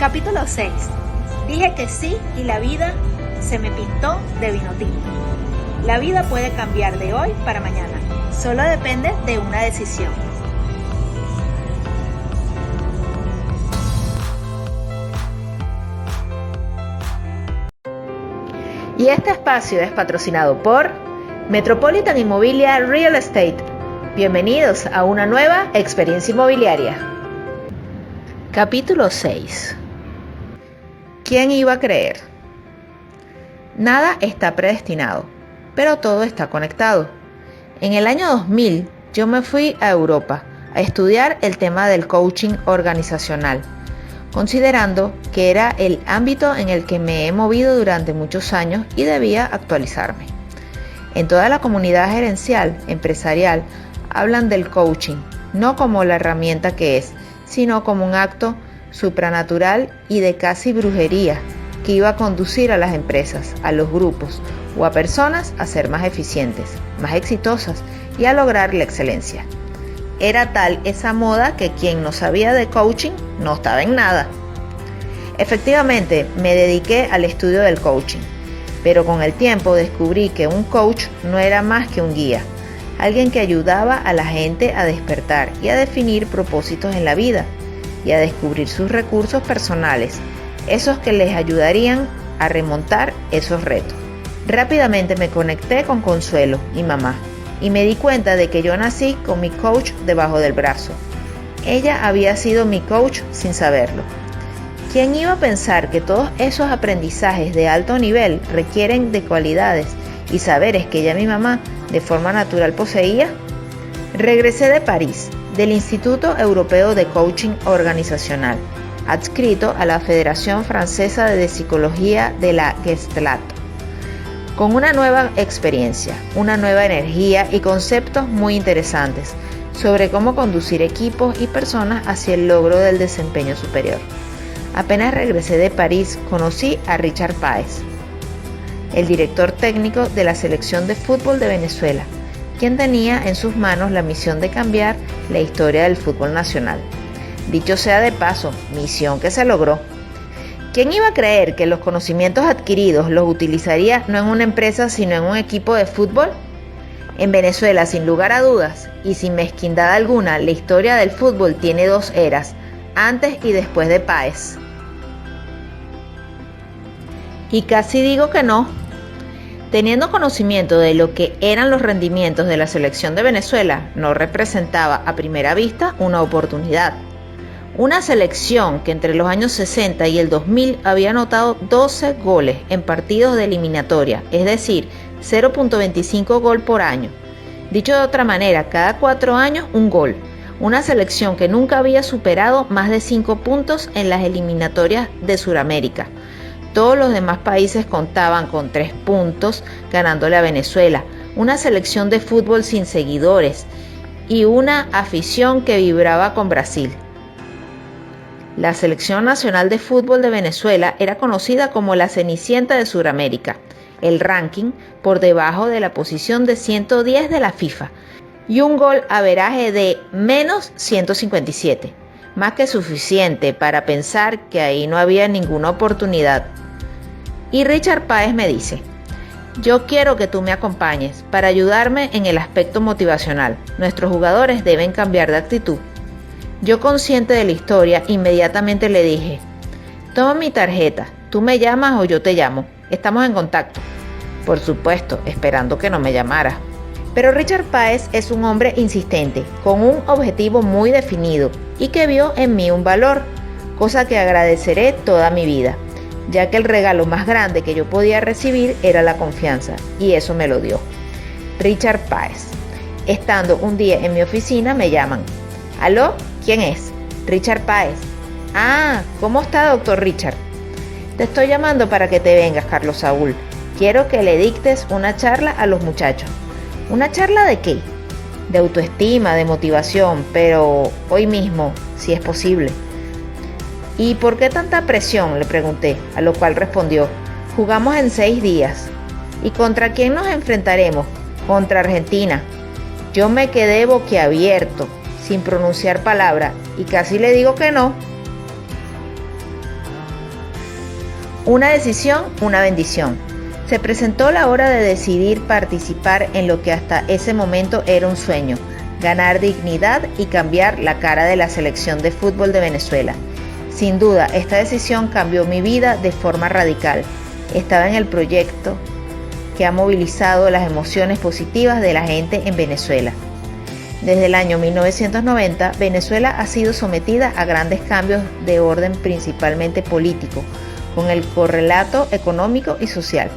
Capítulo 6. Dije que sí y la vida se me pintó de vino tinto. La vida puede cambiar de hoy para mañana. Solo depende de una decisión. Y este espacio es patrocinado por Metropolitan Inmobiliaria Real Estate. Bienvenidos a una nueva experiencia inmobiliaria. Capítulo 6. ¿Quién iba a creer? Nada está predestinado, pero todo está conectado. En el año 2000 yo me fui a Europa a estudiar el tema del coaching organizacional, considerando que era el ámbito en el que me he movido durante muchos años y debía actualizarme. En toda la comunidad gerencial, empresarial, hablan del coaching, no como la herramienta que es, sino como un acto supranatural y de casi brujería que iba a conducir a las empresas, a los grupos o a personas a ser más eficientes, más exitosas y a lograr la excelencia. Era tal esa moda que quien no sabía de coaching no estaba en nada. Efectivamente, me dediqué al estudio del coaching, pero con el tiempo descubrí que un coach no era más que un guía, alguien que ayudaba a la gente a despertar y a definir propósitos en la vida y a descubrir sus recursos personales, esos que les ayudarían a remontar esos retos. Rápidamente me conecté con Consuelo, mi mamá, y me di cuenta de que yo nací con mi coach debajo del brazo. Ella había sido mi coach sin saberlo. ¿Quién iba a pensar que todos esos aprendizajes de alto nivel requieren de cualidades y saberes que ya mi mamá de forma natural poseía? Regresé de París, del Instituto Europeo de Coaching Organizacional, adscrito a la Federación Francesa de Psicología de la Gestalt, con una nueva experiencia, una nueva energía y conceptos muy interesantes sobre cómo conducir equipos y personas hacia el logro del desempeño superior. Apenas regresé de París, conocí a Richard Páez, el director técnico de la selección de fútbol de Venezuela, quien tenía en sus manos la misión de cambiar la historia del fútbol nacional. Dicho sea de paso, misión que se logró. ¿Quién iba a creer que los conocimientos adquiridos los utilizaría no en una empresa sino en un equipo de fútbol? En Venezuela, sin lugar a dudas y sin mezquindad alguna, la historia del fútbol tiene dos eras, antes y después de Páez. Y casi digo que no. Teniendo conocimiento de lo que eran los rendimientos de la selección de Venezuela, no representaba a primera vista una oportunidad. Una selección que entre los años 60 y el 2000 había anotado 12 goles en partidos de eliminatoria, es decir, 0.25 gol por año. Dicho de otra manera, cada 4 años un gol. Una selección que nunca había superado más de 5 puntos en las eliminatorias de Sudamérica. Todos los demás países contaban con 3 puntos ganándole a Venezuela, una selección de fútbol sin seguidores y una afición que vibraba con Brasil. La Selección Nacional de Fútbol de Venezuela era conocida como la Cenicienta de Sudamérica, el ranking por debajo de la posición de 110 de la FIFA y un gol averaje de menos 157, más que suficiente para pensar que ahí no había ninguna oportunidad. Y Richard Páez me dice: yo quiero que tú me acompañes para ayudarme en el aspecto motivacional. Nuestros jugadores deben cambiar de actitud. Yo, consciente de la historia, inmediatamente le dije: toma mi tarjeta, tú me llamas o yo te llamo, estamos en contacto. Por supuesto, esperando que no me llamara. Pero Richard Páez es un hombre insistente, con un objetivo muy definido y que vio en mí un valor, cosa que agradeceré toda mi vida, ya que el regalo más grande que yo podía recibir era la confianza, y eso me lo dio. Richard Páez. Estando un día en mi oficina me llaman. ¿Aló? ¿Quién es? Richard Páez. Ah, ¿cómo está, doctor Richard? Te estoy llamando para que te vengas, Carlos Saúl. Quiero que le dictes una charla a los muchachos. ¿Una charla de qué? De autoestima, de motivación, pero hoy mismo, si es posible. ¿Y por qué tanta presión?, le pregunté, a lo cual respondió: jugamos en 6 días. ¿Y contra quién nos enfrentaremos? Contra Argentina. Yo me quedé boquiabierto, sin pronunciar palabra, y casi le digo que no. Una decisión, una bendición. Se presentó la hora de decidir participar en lo que hasta ese momento era un sueño, ganar dignidad y cambiar la cara de la selección de fútbol de Venezuela. Sin duda, esta decisión cambió mi vida de forma radical. Estaba en el proyecto que ha movilizado las emociones positivas de la gente en Venezuela. Desde el año 1990, Venezuela ha sido sometida a grandes cambios de orden principalmente político, con el correlato económico y social.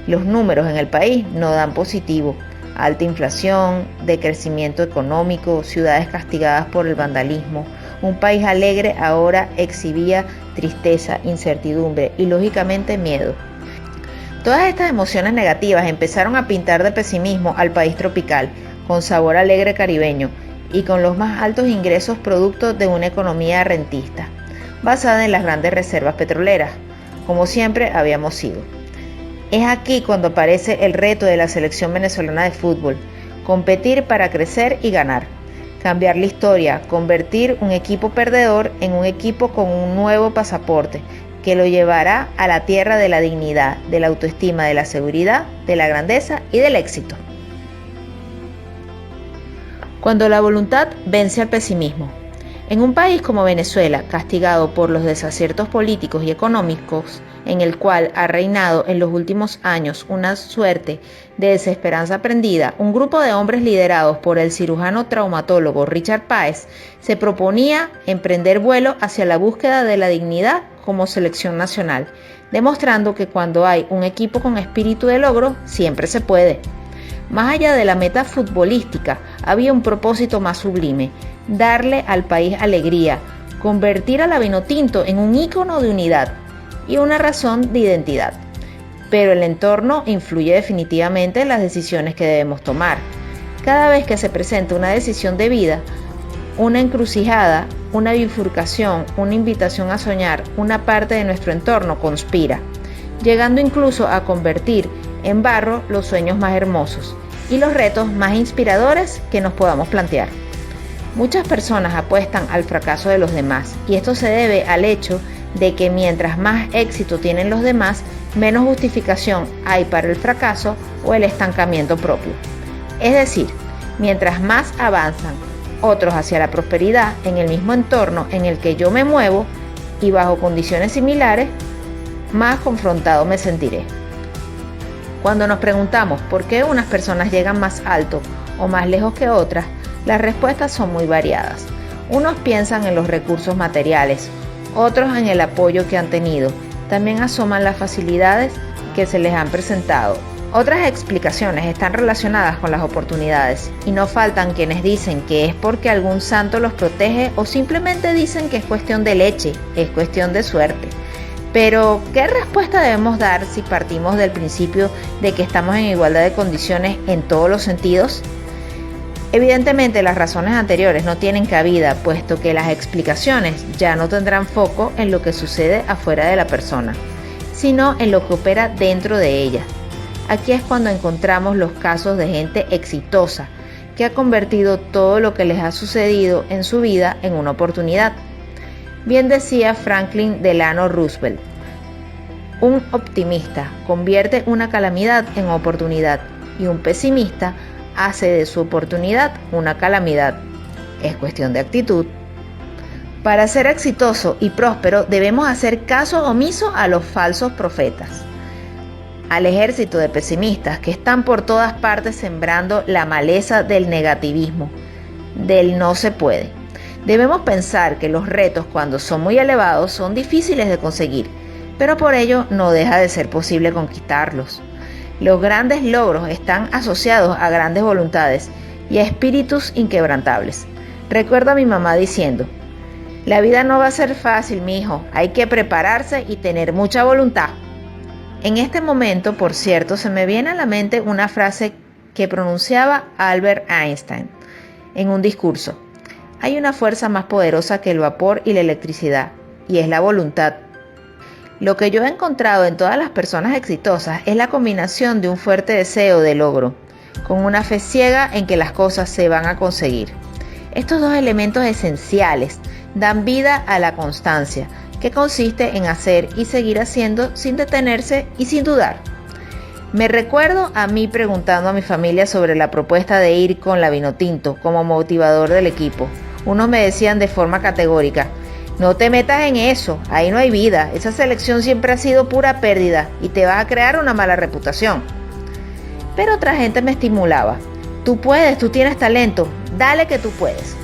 Los números en el país no dan positivo. Alta inflación, decrecimiento económico, ciudades castigadas por el vandalismo. Un país alegre ahora exhibía tristeza, incertidumbre y lógicamente miedo. Todas estas emociones negativas empezaron a pintar de pesimismo al país tropical, con sabor alegre caribeño y con los más altos ingresos producto de una economía rentista, basada en las grandes reservas petroleras, como siempre habíamos sido. Es aquí cuando aparece el reto de la selección venezolana de fútbol: competir para crecer y ganar, cambiar la historia, convertir un equipo perdedor en un equipo con un nuevo pasaporte que lo llevará a la tierra de la dignidad, de la autoestima, de la seguridad, de la grandeza y del éxito. Cuando la voluntad vence al pesimismo. En un país como Venezuela, castigado por los desaciertos políticos y económicos, en el cual ha reinado en los últimos años una suerte de desesperanza aprendida, un grupo de hombres liderados por el cirujano traumatólogo Richard Páez se proponía emprender vuelo hacia la búsqueda de la dignidad como selección nacional, demostrando que cuando hay un equipo con espíritu de logro, siempre se puede. Más allá de la meta futbolística, había un propósito más sublime: darle al país alegría, convertir a la Vinotinto en un ícono de unidad y una razón de identidad. Pero el entorno influye definitivamente en las decisiones que debemos tomar. Cada vez que se presenta una decisión de vida, una encrucijada, una bifurcación, una invitación a soñar, una parte de nuestro entorno conspira, llegando incluso a convertir en barro los sueños más hermosos y los retos más inspiradores que nos podamos plantear. Muchas personas apuestan al fracaso de los demás, y esto se debe al hecho de que mientras más éxito tienen los demás, menos justificación hay para el fracaso o el estancamiento propio. Es decir, mientras más avanzan otros hacia la prosperidad en el mismo entorno en el que yo me muevo y bajo condiciones similares, más confrontado me sentiré. Cuando nos preguntamos por qué unas personas llegan más alto o más lejos que otras, las respuestas son muy variadas. Unos piensan en los recursos materiales, otros en el apoyo que han tenido. También asoman las facilidades que se les han presentado. Otras explicaciones están relacionadas con las oportunidades, y no faltan quienes dicen que es porque algún santo los protege, o simplemente dicen que es cuestión de leche, es cuestión de suerte. Pero, ¿qué respuesta debemos dar si partimos del principio de que estamos en igualdad de condiciones en todos los sentidos? Evidentemente, las razones anteriores no tienen cabida, puesto que las explicaciones ya no tendrán foco en lo que sucede afuera de la persona, sino en lo que opera dentro de ella. Aquí es cuando encontramos los casos de gente exitosa, que ha convertido todo lo que les ha sucedido en su vida en una oportunidad. Bien decía Franklin Delano Roosevelt: un optimista convierte una calamidad en oportunidad, y un pesimista hace de su oportunidad una calamidad. Es cuestión de actitud. Para ser exitoso y próspero debemos hacer caso omiso a los falsos profetas, al ejército de pesimistas que están por todas partes sembrando la maleza del negativismo, del no se puede. Debemos pensar que los retos, cuando son muy elevados, son difíciles de conseguir, pero por ello no deja de ser posible conquistarlos. Los grandes logros están asociados a grandes voluntades y a espíritus inquebrantables. Recuerdo a mi mamá diciendo: la vida no va a ser fácil, mijo, hay que prepararse y tener mucha voluntad. En este momento, por cierto, se me viene a la mente una frase que pronunciaba Albert Einstein en un discurso: hay una fuerza más poderosa que el vapor y la electricidad, y es la voluntad. Lo que yo he encontrado en todas las personas exitosas es la combinación de un fuerte deseo de logro, con una fe ciega en que las cosas se van a conseguir. Estos dos elementos esenciales dan vida a la constancia, que consiste en hacer y seguir haciendo sin detenerse y sin dudar. Me recuerdo a mí preguntando a mi familia sobre la propuesta de ir con la Vinotinto como motivador del equipo. Unos me decían de forma categórica: no te metas en eso, ahí no hay vida, esa selección siempre ha sido pura pérdida y te vas a crear una mala reputación. Pero otra gente me estimulaba: tú puedes, tú tienes talento, dale que tú puedes.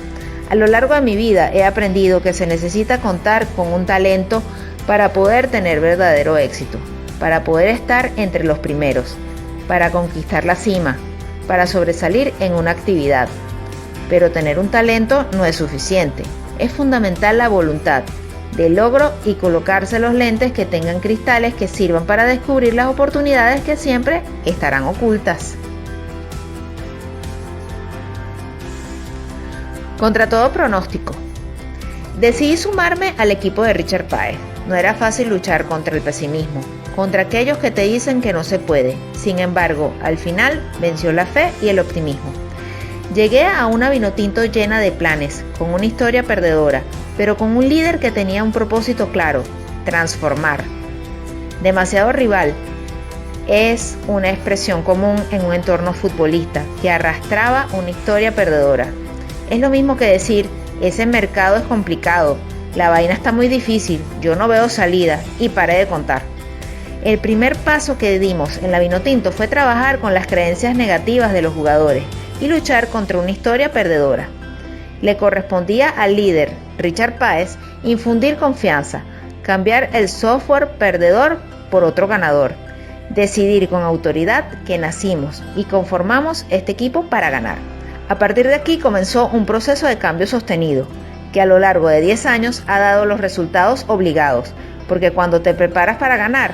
A lo largo de mi vida he aprendido que se necesita contar con un talento para poder tener verdadero éxito, para poder estar entre los primeros, para conquistar la cima, para sobresalir en una actividad. Pero tener un talento no es suficiente, es fundamental la voluntad de logro y colocarse los lentes que tengan cristales que sirvan para descubrir las oportunidades que siempre estarán ocultas. Contra todo pronóstico, decidí sumarme al equipo de Richard Páez. No era fácil luchar contra el pesimismo, contra aquellos que te dicen que no se puede. Sin embargo, al final venció la fe y el optimismo. Llegué a una Vinotinto llena de planes, con una historia perdedora, pero con un líder que tenía un propósito claro: transformar. Demasiado rival es una expresión común en un entorno futbolista que arrastraba una historia perdedora. Es lo mismo que decir: ese mercado es complicado, la vaina está muy difícil, yo no veo salida, y paré de contar. El primer paso que dimos en la Vinotinto fue trabajar con las creencias negativas de los jugadores y luchar contra una historia perdedora. Le correspondía al líder, Richard Páez, infundir confianza, cambiar el software perdedor por otro ganador, decidir con autoridad que nacimos y conformamos este equipo para ganar. A partir de aquí comenzó un proceso de cambio sostenido, que a lo largo de 10 años ha dado los resultados obligados, porque cuando te preparas para ganar,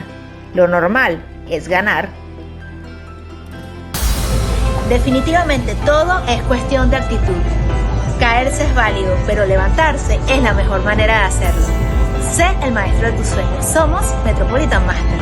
lo normal es ganar. Definitivamente todo es cuestión de actitud. Caerse es válido, pero levantarse es la mejor manera de hacerlo. Sé el maestro de tus sueños. Somos Metropolitan Master.